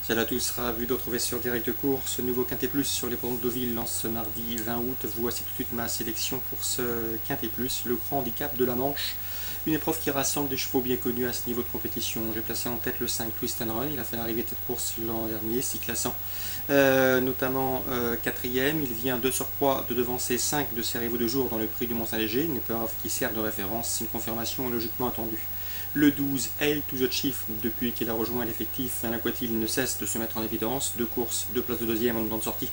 Salut à tous, ravi de retrouver sur Direct Course, nouveau Quintet Plus sur les Ponts de Deauville en ce mardi 20 août. Voici tout de suite ma sélection pour ce Quintet Plus, le grand handicap de la Manche. Une épreuve qui rassemble des chevaux bien connus à ce niveau de compétition. J'ai placé en tête le 5 Twist and Run, il a fait l'arrivée de cette course l'an dernier, 6 classants, notamment 4ème. Il vient de surcroît de devancer 5 de ses rivaux de jour dans le prix du Mont-Saint-Léger, une épreuve qui sert de référence, une confirmation est logiquement attendue. Le 12, Hail to the Chief, depuis qu'il a rejoint l'effectif Alain Quatil, ne cesse de se mettre en évidence. 2 courses, 2 places de deuxième en temps de sortie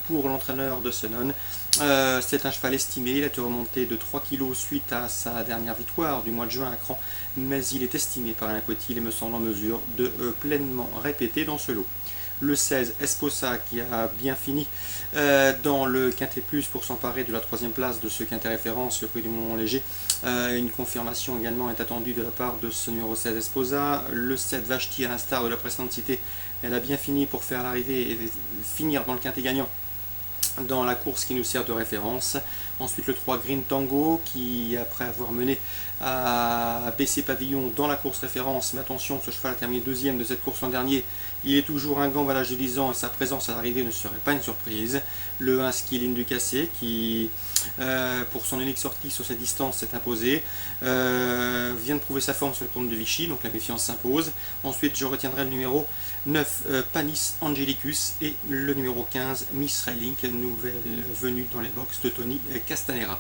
pour l'entraîneur de Senon. C'est un cheval estimé, il a été remonté de 3 kg suite à sa dernière victoire du mois de juin à Cran, mais il est estimé par Alain Quatil et me semble en mesure de pleinement répéter dans ce lot. Le 16, Esposa, qui a bien fini dans le Quintet Plus pour s'emparer de la 3ème place de ce Quintet Référence, le prix du Mont-Léger. Une confirmation également est attendue de la part de ce numéro 16, Esposa. Le 7, Vashti, à l'instar de la précédente citée, elle a bien fini pour faire l'arrivée et finir dans le Quintet gagnant dans la course qui nous sert de référence. Ensuite le 3 Green Tango qui, après avoir mené à BC Pavillon dans la course référence, mais attention, ce cheval a terminé 2ème de cette course l'an dernier, il est toujours un gant à l'âge de 10 ans et sa présence à l'arrivée ne serait pas une surprise. Le 1 Skillin du Cassé qui, pour son unique sortie sur cette distance, s'est imposé, vient de prouver sa forme sur le compte de Vichy, donc la méfiance s'impose. Ensuite je retiendrai le numéro 9 Panis Angelicus et le numéro 15 Miss Railing, nouvelle venue dans les box de Tony Castanera.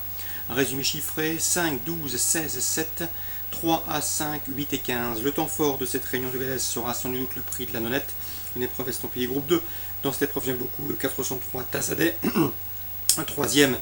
Résumé chiffré: 5, 12, 16, 7, 3 à 5, 8 et 15. Le temps fort de cette réunion de Vélez sera sans doute le prix de la nonnette, une épreuve estampillée groupe 2. Dans cette épreuve, j'aime beaucoup le 403 Tassadet, un 3ème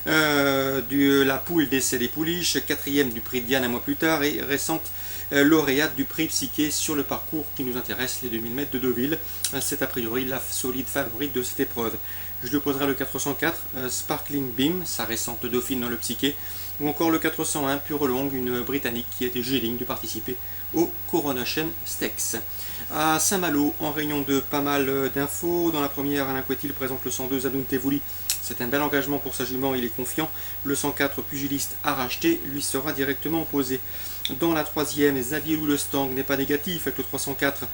de la poule d'essai des Pouliches, 4ème du prix de Diane un mois plus tard et récente lauréate du prix Psyché sur le parcours qui nous intéresse, les 2000 mètres de Deauville. C'est a priori la solide favorite de cette épreuve. Je lui poserai le 404 Sparkling Beam, sa récente dauphine dans le Psyché, ou encore le 401 Pure Longue, une britannique qui a été jugée digne de participer au Coronation Stakes. À Saint-Malo, en réunion de pas mal d'infos, dans la première, Alain Quatil présente le 102 Zadoun Tevouli. C'est un bel engagement pour sa jument, il est confiant. Le 104 Pugiliste à racheter lui sera directement opposé. Dans la 3ème, Xavier Lou le Stang n'est pas négatif avec le 304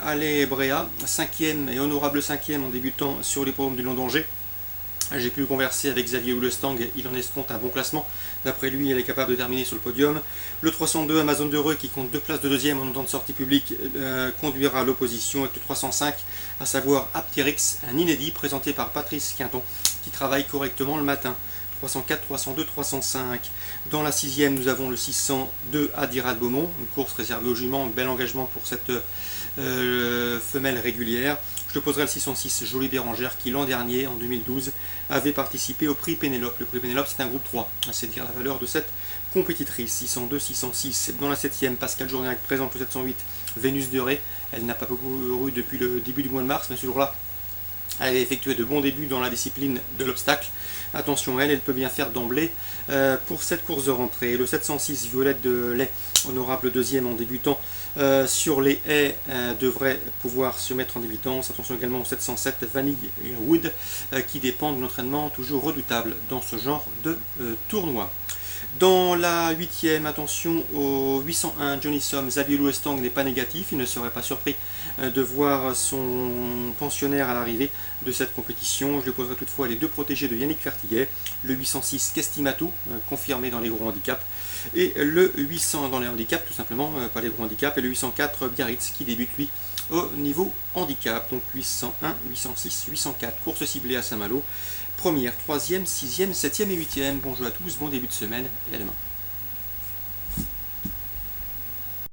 Allais Bréa, 5ème et honorable 5ème en débutant sur les programmes du Long d'Angers. J'ai pu converser avec Xavier Houlestang, il en escompte un bon classement. D'après lui, elle est capable de terminer sur le podium. Le 302 Amazon de Reux, qui compte 2 places de deuxième en temps de sortie publique, conduira l'opposition avec le 305, à savoir Aptyrix, un inédit présenté par Patrice Quinton, qui travaille correctement le matin. 304, 302, 305. Dans la 6ème, nous avons le 602 Adirat Beaumont, une course réservée aux juments, un bel engagement pour cette femelle régulière. Je te poserai le 606 Jolie Bérangère qui l'an dernier, en 2012, avait participé au prix Pénélope. Le prix Pénélope, c'est un groupe 3, c'est dire la valeur de cette compétitrice. 602, 606. Dans la 7ème, Pascal Journiac présente le 708 Vénus de Ré. Elle n'a pas couru depuis le début du mois de mars, mais ce jour-là, elle avait effectué de bons débuts dans la discipline de l'obstacle. Attention, elle peut bien faire d'emblée pour cette course de rentrée. Le 706 Violette de Lait, honorable 2ème en débutant sur les haies, devrait pouvoir se mettre en évidence. Attention également au 707 Vanille et Wood qui dépendent d'un entraînement toujours redoutable dans ce genre de tournoi. Dans la 8ème, attention au 801 Johnny Somme, Xavier Louestang n'est pas négatif, il ne serait pas surpris de voir son pensionnaire à l'arrivée de cette compétition. Je lui poserai toutefois les 2 protégés de Yannick Fertiguet, le 806 Kestimatou, confirmé dans les gros handicaps, et le 800 dans les handicaps, tout simplement, pas les gros handicaps, et le 804 Biarritz qui débute lui au niveau handicap. Donc 801, 806, 804, course ciblée à Saint-Malo. 1ère, 3ème, 6ème, 7ème et 8ème. Bonjour à tous, bon début de semaine et à demain.